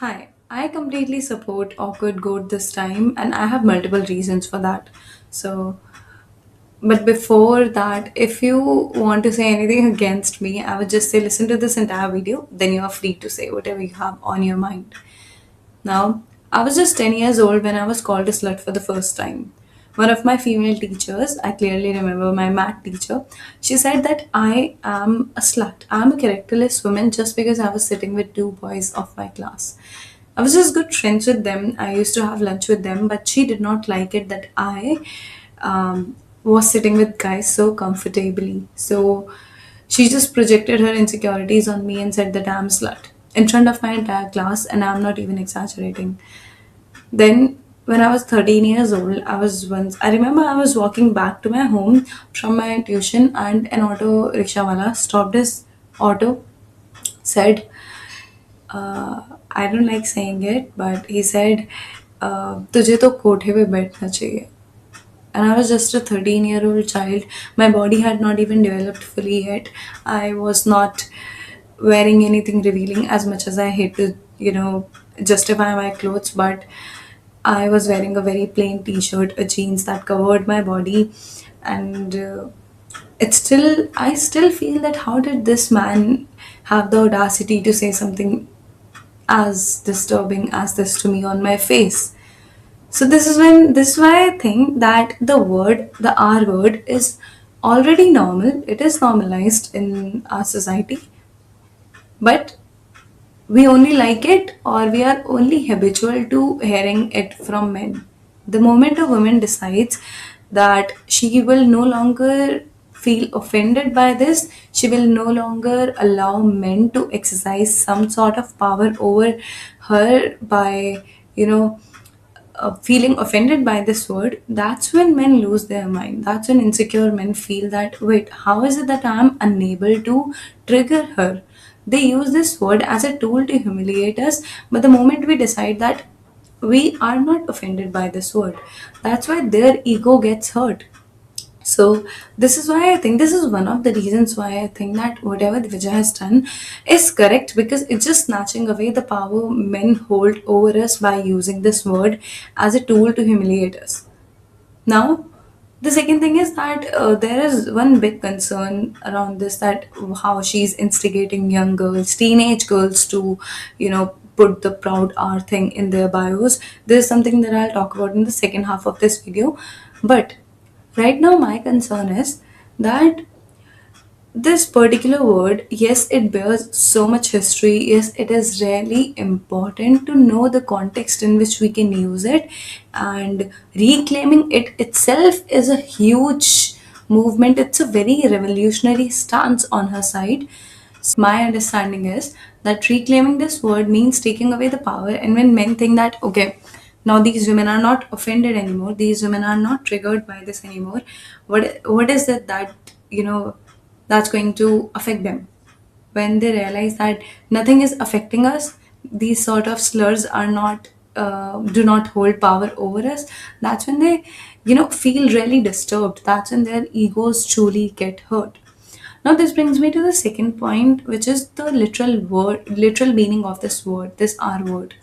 Hi, I completely support awkward goat this time, and I have multiple reasons for that. So, but before that, if you want to say anything against me, I would just say listen to this entire video, then you are free to say whatever you have on your mind. Now, I was just 10 years old when I was called a slut for the first time. One of my female teachers, I clearly remember my math teacher, she said that I am a slut. I'm a characterless woman just because I was sitting with two boys of my class. I was just good friends with them. I used to have lunch with them, but she did not like it that I was sitting with guys so comfortably. So she just projected her insecurities on me and said that I'm a slut in front of my entire class, and I'm not even exaggerating. Then, when I was 13 years old, I remember I was walking back to my home from my tuition, and an auto rickshaw wala stopped his auto, said, I don't like saying it, but he said, तुझे तो कोठे पे बैठना चाहिए. And I was just a 13-year-old child. My body had not even developed fully yet. I was not wearing anything revealing as much as I hate to, justify my clothes, but I was wearing a very plain t shirt, a jeans that covered my body, and I still feel that how did this man have the audacity to say something as disturbing as this to me on my face? So this is why I think that the R word is already normal. It is normalized in our society, but we only like it, or we are only habitual to hearing it from men. The moment a woman decides that she will no longer feel offended by this, she will no longer allow men to exercise some sort of power over her by, you know, feeling offended by this word. That's when men lose their mind. That's when insecure men feel that, wait, how is it that I'm unable to trigger her? They use this word as a tool to humiliate us, but the moment we decide that we are not offended by this word, that's why their ego gets hurt. So this is why I think this is one of the reasons why I think that whatever Vijay has done is correct, because it's just snatching away the power men hold over us by using this word as a tool to humiliate us. Now, the second thing is that there is one big concern around this, that how she's instigating young girls, teenage girls to, put the proud R thing in their bios. This is something that I'll talk about in the second half of this video. But right now, my concern is that this particular word, yes, it bears so much history. Yes, it is really important to know the context in which we can use it, and reclaiming it itself is a huge movement. It's a very revolutionary stance on her side. My understanding is that reclaiming this word means taking away the power, and when men think that, okay, now these women are not offended anymore, these women are not triggered by this anymore, what is it that, that's going to affect them? When they realize that nothing is affecting us, these sort of slurs are not do not hold power over us, that's when they, feel really disturbed. That's when their egos truly get hurt. Now, this brings me to the second point, which is the literal meaning of this word, this R word.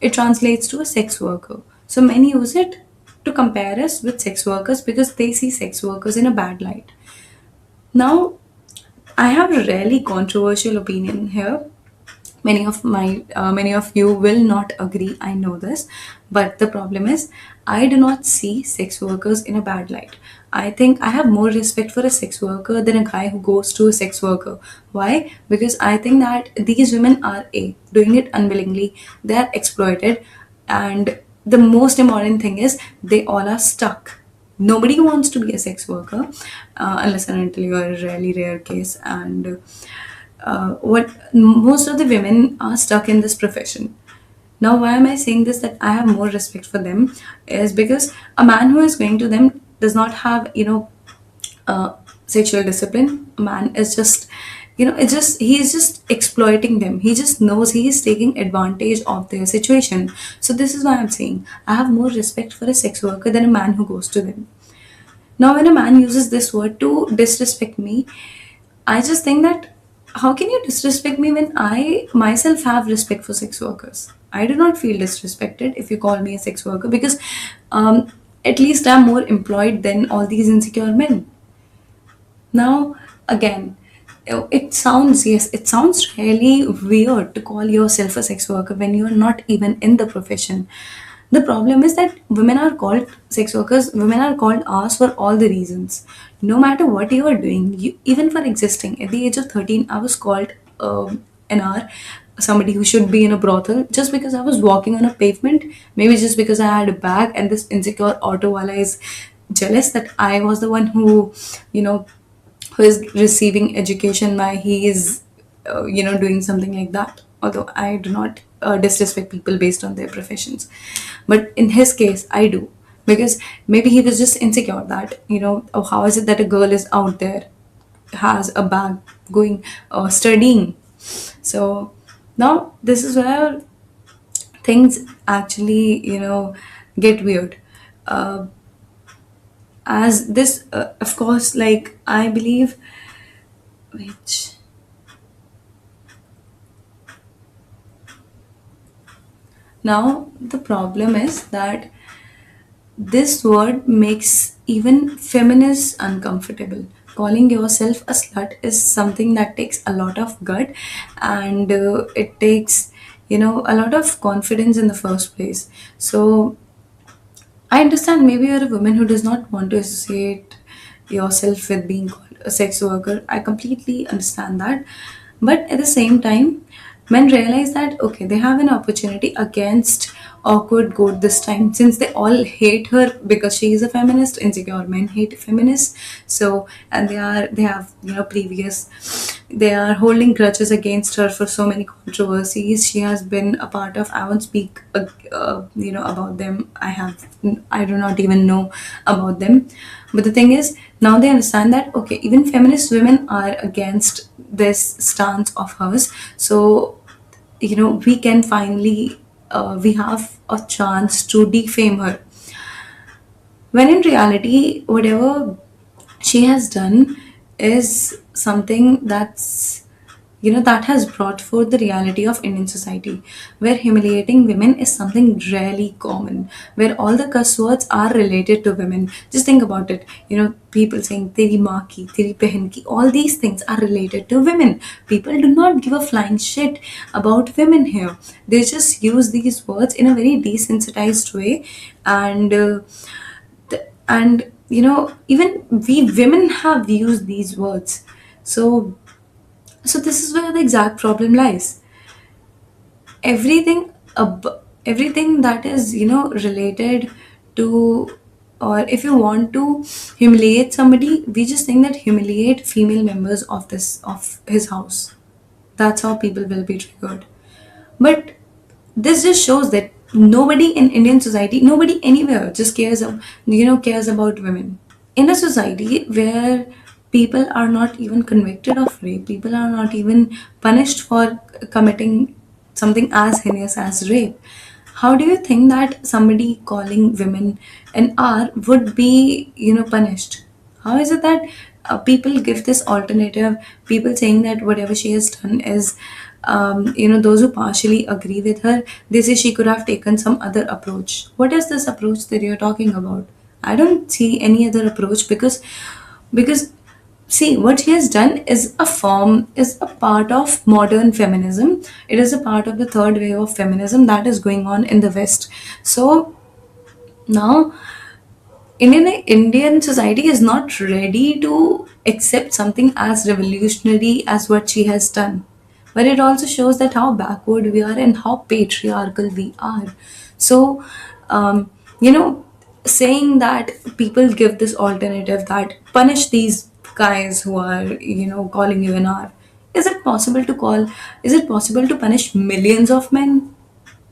It translates to a sex worker. So many use it to compare us with sex workers because they see sex workers in a bad light. Now, I have a really controversial opinion here. Many of you will not agree. I know this, but the problem is, I do not see sex workers in a bad light. I think I have more respect for a sex worker than a guy who goes to a sex worker. Why? Because I think that these women are doing it unwillingly. They are exploited, and the most important thing is they all are stuck. Nobody wants to be a sex worker, unless and until you are a really rare case. And what most of the women are stuck in this profession. Now, why am I saying this, that I have more respect for them, is because a man who is going to them does not have, sexual discipline. A man is just, he is just exploiting them. He just knows he is taking advantage of their situation. So this is why I'm saying I have more respect for a sex worker than a man who goes to them. Now, when a man uses this word to disrespect me, I just think that How can you disrespect me when I myself have respect for sex workers? I do not feel disrespected if you call me a sex worker, because um, at least I'm more employed than all these insecure men. Now, again, it sounds, yes, it sounds really weird to call yourself a sex worker when you're not even in the profession. The problem is that women are called sex workers, women are called ours for all the reasons. No matter what you are doing, even for existing, at the age of 13, I was called an hour, somebody who should be in a brothel, just because I was walking on a pavement, maybe just because I had a bag, and this insecure auto wala is jealous that I was the one who, you know, who is receiving education by he is doing something like that. Although I do not disrespect people based on their professions, but in his case I do, because maybe he was just insecure that, oh, how is it that a girl is out there, has a bag, going studying. So now this is where things actually get weird. uh, as this of course, like, I believe, which, now the problem is that this word makes even feminists uncomfortable. Calling yourself a slut is something that takes a lot of gut, and it takes, a lot of confidence in the first place. So I understand maybe you're a woman who does not want to associate yourself with being called a sex worker. I completely understand that. But at the same time, men realize that, okay, they have an opportunity against awkward goat this time, since they all hate her because she is a feminist. Insecure men hate feminists. So, and they have, previous, they are holding grudges against her for so many controversies she has been a part of. I won't speak about them. I do not even know about them. But the thing is, now they understand that, okay, even feminist women are against this stance of hers. So, we can finally, we have a chance to defame her, when in reality whatever she has done is something that's, that has brought forth the reality of Indian society, where humiliating women is something really common, where all the cuss words are related to women. Just think about it. People saying teri maa ki, teri behan ki, all these things are related to women. People do not give a flying shit about women here. They just use these words in a very desensitized way. And even we women have used these words. So so this is where the exact problem lies. Everything that is, related to, or if you want to humiliate somebody, we just think that humiliate female members of his house. That's how people will be triggered. But this just shows that nobody in Indian society, nobody anywhere just cares about women. In a society where people are not even convicted of rape, people are not even punished for committing something as heinous as rape, how do you think that somebody calling women an R would be, punished? How is it that people give this alternative, people saying that whatever she has done is, those who partially agree with her, they say she could have taken some other approach. What is this approach that you're talking about? I don't see any other approach, because see, what she has done is a part of modern feminism. It is a part of the third wave of feminism that is going on in the West. So now Indian society is not ready to accept something as revolutionary as what she has done. But it also shows that how backward we are and how patriarchal we are. So, um, you know, saying that people give this alternative that punish these guys who are, calling you an R. Is it possible to call? Is it possible to punish millions of men?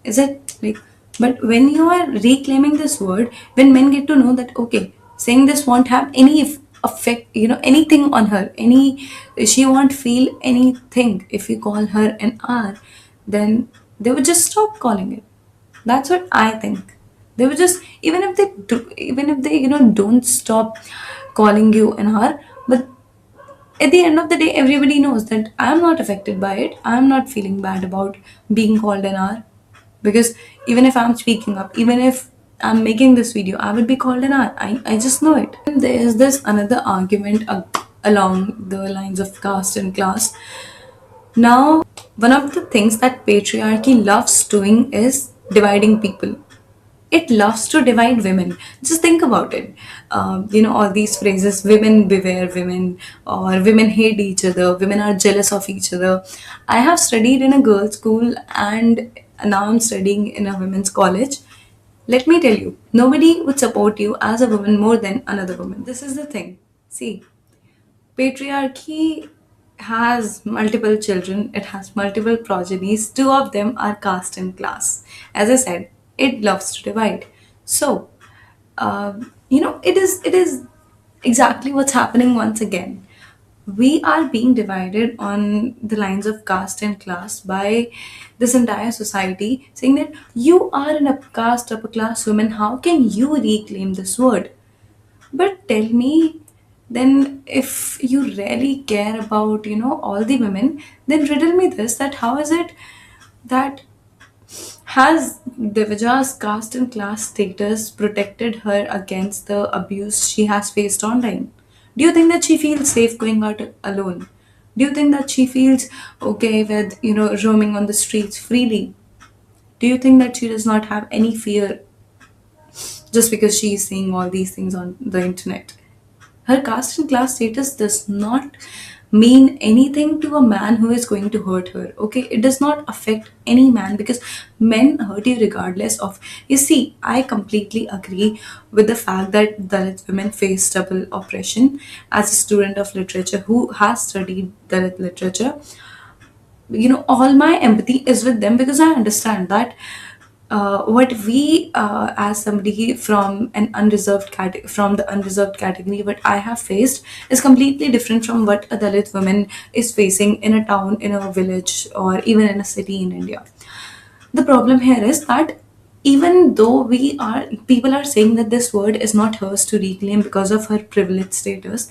Is it like, but when you are reclaiming this word, when men get to know that, okay, saying this won't have any effect, anything on her, she won't feel anything if you call her an R, then they would just stop calling it. That's what I think. They would just, even if they don't stop calling you an R, but At the end of the day, everybody knows that I'm not affected by it. I'm not feeling bad about being called an R, because even if I'm speaking up, even if I'm making this video, I would be called an R. I just know it. And there's this another argument along the lines of caste and class. Now, one of the things that patriarchy loves doing is dividing people. It loves to divide women. Just think about it. All these phrases, women beware women, or women hate each other, women are jealous of each other. I have studied in a girls' school, and now I'm studying in a women's college. Let me tell you, nobody would support you as a woman more than another woman. This is the thing. See, patriarchy has multiple children, it has multiple progenies, two of them are caste and class. As I said, it loves to divide. So, it is exactly what's happening once again. We are being divided on the lines of caste and class by this entire society, saying that you are an upper class woman, how can you reclaim this word? But tell me, then if you really care about, all the women, then riddle me this, that how is it that has Devaja's caste and class status protected her against the abuse she has faced online? Do you think that she feels safe going out alone? Do you think that she feels okay with, roaming on the streets freely? Do you think that she does not have any fear just because she is seeing all these things on the internet? Her caste and class status does not mean anything to a man who is going to hurt her. Okay, it does not affect any man, because men hurt you regardless of. You see, I completely agree with the fact that Dalit women face double oppression. As a student of literature who has studied Dalit literature, all my empathy is with them, because I understand that what we as somebody from from the unreserved category, what I have faced is completely different from what a Dalit woman is facing in a town, in a village, or even in a city in India. The problem here is that even though people are saying that this word is not hers to reclaim because of her privileged status,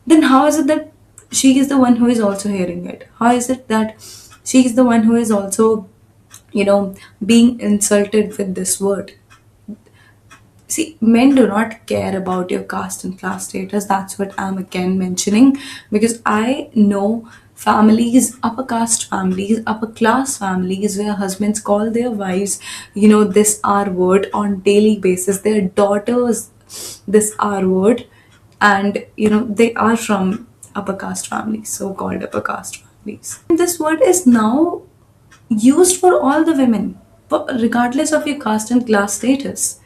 then how is it that she is the one who is also hearing it? How is it that she is the one who is also, being insulted with this word? See, men do not care about your caste and class status. That's what I'm again mentioning, because I know families, upper caste families, upper class families, where husbands call their wives, this R word on daily basis, their daughters, this R word, and they are from upper caste families, so called upper caste families. This word is now used for all the women, regardless of your caste and class status.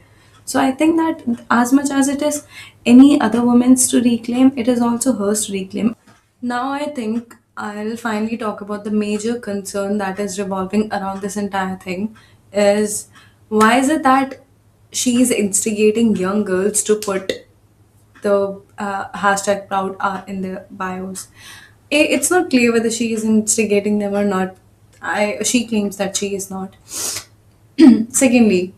So I think that as much as it is any other woman's to reclaim, it is also hers to reclaim. Now I think I'll finally talk about the major concern that is revolving around this entire thing, is why is it that she is instigating young girls to put the hashtag proud R in their bios? It's not clear whether she is instigating them or not. She claims that she is not. Secondly,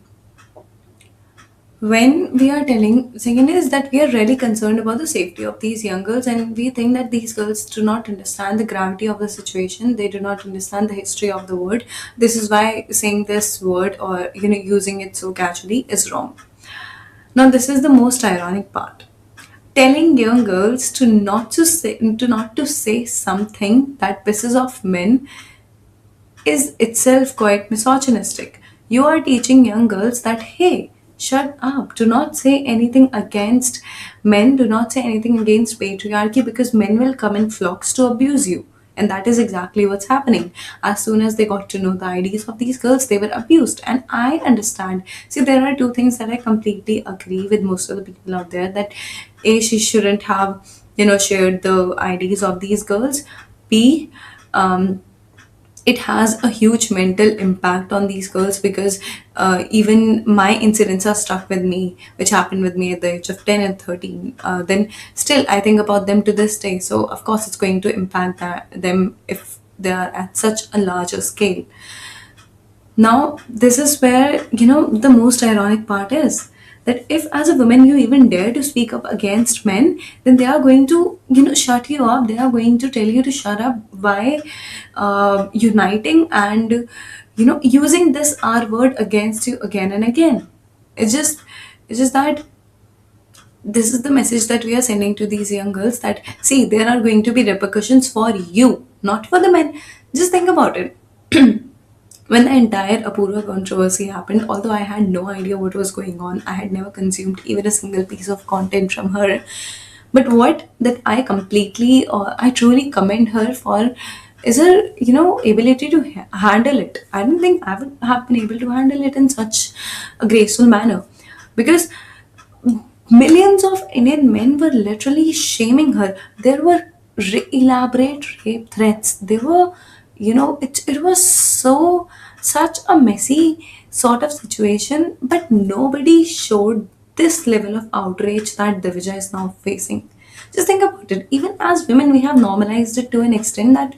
when we are telling, second is that we are really concerned about the safety of these young girls, and we think that these girls do not understand the gravity of the situation, they do not understand the history of the word. This is why saying this word, or using it so casually, is wrong. Now this is the most ironic part. Telling young girls to not to say something that pisses off men is itself quite misogynistic. You are teaching young girls that, hey, shut up, do not say anything against men, do not say anything against patriarchy, because men will come in flocks to abuse you. And that is exactly what's happening. As soon as they got to know the IDs of these girls, they were abused. And I understand. See, there are two things that I completely agree with most of the people out there, that A, she shouldn't have, shared the IDs of these girls. B, it has a huge mental impact on these girls, because even my incidents are stuck with me, which happened with me at the age of 10 and 13. Then still I think about them to this day, so of course it's going to impact them if they are at such a larger scale. Now, this is where, the most ironic part is that if as a woman you even dare to speak up against men, then they are going to, shut you up. They are going to tell you to shut up by uniting and, using this R word against you again and again. It's just, it's just that this is the message that we are sending to these young girls, that see, there are going to be repercussions for you, not for the men. Just think about it. When the entire Apurva controversy happened, although I had no idea what was going on, I had never consumed even a single piece of content from her. But what that I completely, I truly commend her for is her, ability to handle it. I don't think I would have been able to handle it in such a graceful manner, because millions of Indian men were literally shaming her. There were elaborate rape threats. They were, it was such a messy sort of situation, but nobody showed this level of outrage that Divija is now facing. Just think about it. Even as women, we have normalized it to an extent that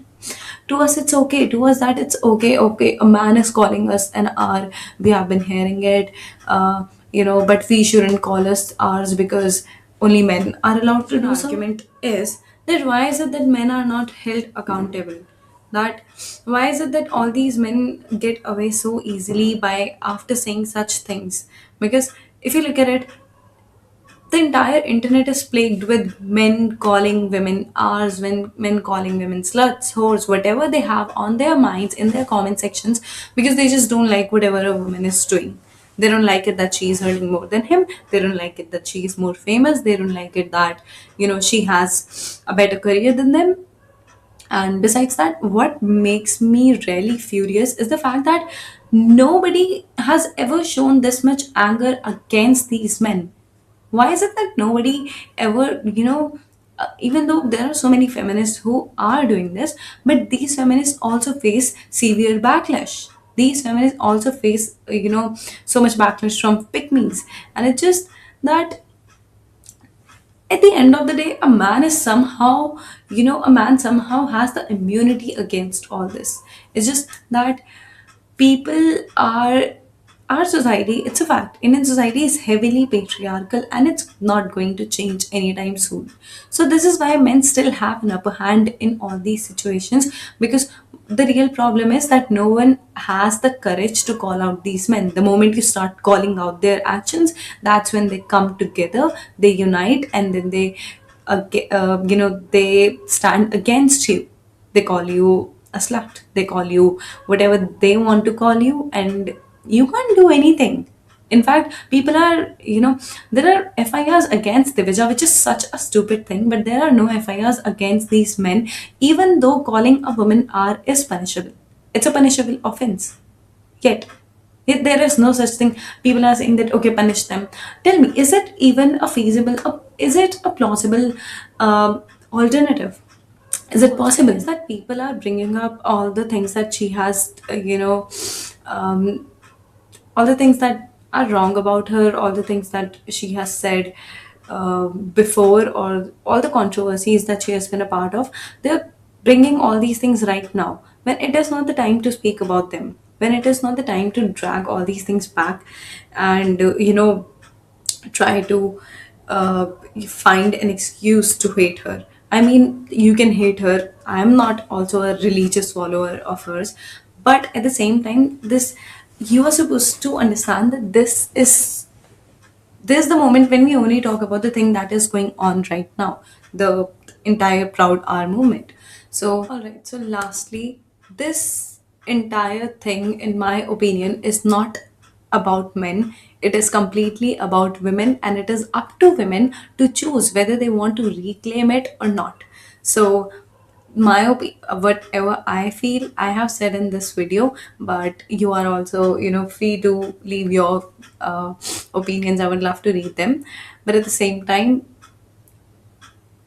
to us it's okay. To us that it's okay. Okay, a man is calling us an R. We have been hearing it, but we shouldn't call us R's because only men are allowed to do so. Argument is that why is it that men are not held accountable? That why is it that all these men get away so easily by after saying such things? Because if you look at it, the entire internet is plagued with men calling women ours, when men calling women sluts, whores, whatever they have on their minds in their comment sections, because they just don't like whatever a woman is doing. They don't like it that she is earning more than him. They don't like it that she is more famous. They don't like it that, she has a better career than them. And besides that, what makes me really furious is the fact that nobody has ever shown this much anger against these men. Why is it that nobody ever, even though there are so many feminists who are doing this, but these feminists also face severe backlash. These feminists also face, so much backlash from pygmies. And it's just that at the end of the day, a man somehow has the immunity against all this. It's just that people are, our society, it's a fact, Indian society is heavily patriarchal and it's not going to change anytime soon. So this is why men still have an upper hand in all these situations, because the real problem is that no one has the courage to call out these men. The moment you start calling out their actions, that's when they come together, they unite, and then they they stand against you. They call you a slut, they call you whatever they want to call you, and you can't do anything. In fact, people are, there are FIRs against Divija, which is such a stupid thing, but there are no FIRs against these men, even though calling a woman R is punishable. It's a punishable offense. Yet there is no such thing. People are saying that, okay, punish them. Tell me, is it even a feasible, is it a plausible alternative? Is it possible? Is that people are bringing up all the things that she has, all the things that are wrong about her, all the things that she has said before, or all the controversies that she has been a part of. They're bringing all these things right now when it is not the time to speak about them, when it is not the time to drag all these things back and, try to find an excuse to hate her. I mean, you can hate her. I'm not also a religious follower of hers, but at the same time, this, you are supposed to understand that this is the moment when we only talk about the thing that is going on right now, the entire Proud R movement. So, all right. So, lastly, this entire thing, in my opinion, is not about men. It is completely about women, and it is up to women to choose whether they want to reclaim it or not. So, whatever I feel, I have said in this video, but you are also, free to leave your opinions. I would love to read them, but at the same time,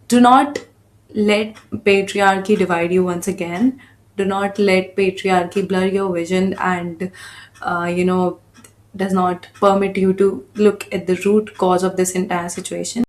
do not let patriarchy divide you once again. Do not let patriarchy blur your vision and, does not permit you to look at the root cause of this entire situation.